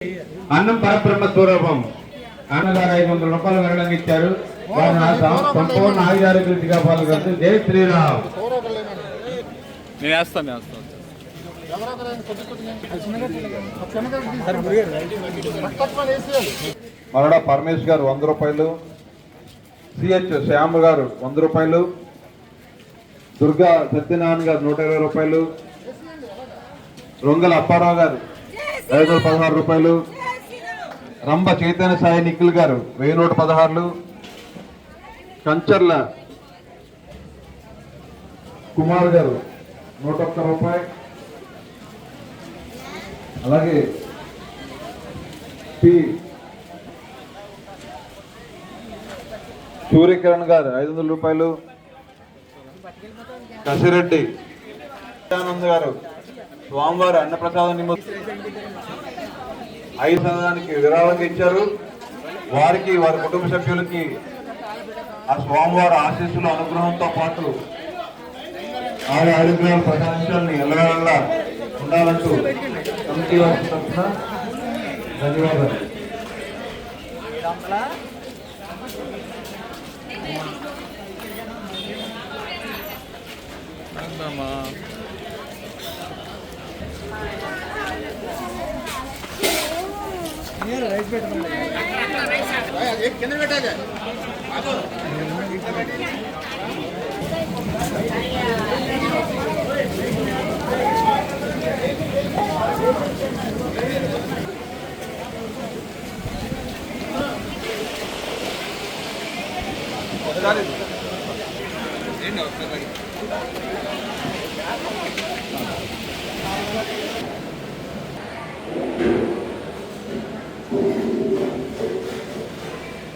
అన్నం పరబ్రహ్మ స్వరూపం అన్నగారు 500 రూపాయలు వివరణ ఇచ్చారు. సంపూర్ణ ఆయుధారోగ్యంగా పాల్గొంటూ జై శ్రీరామ్. మరణ పరమేశ్ గారు 100 రూపాయలు, సిహెచ్ శ్యామ్ గారు 100 రూపాయలు, దుర్గా సత్యనారాయణ గారు 120 రూపాయలు, రొంగల అప్పారావు గారు 516 రూపాయలు, రంభ చైతన్య సాయి నిఖిల్ గారు 1116, కంచర్ల కుమార్ గారు 101 రూపాయి, అలాగే పి సూర్యకిరణ్ గారు 500 రూపాయలు, కసిరెడ్డి ఆనంద్ గారు స్వామివారి అన్నప్రసాదం నిమిత్తం 5 సంవత్సరానికి విరాళంగా ఇచ్చారు. వారికి వారి కుటుంబ సభ్యులకి ఆ స్వామివారి ఆశీస్సుల అనుగ్రహంతో పాటు ఆయన అనుగ్రహాలు ప్రశాంతాన్ని ఎల్లవేళలా ఉండాలంటూ కమిటీ వారి తరఫున ధన్యవాదాలు. కింద పెట్టాలి. ఏంటి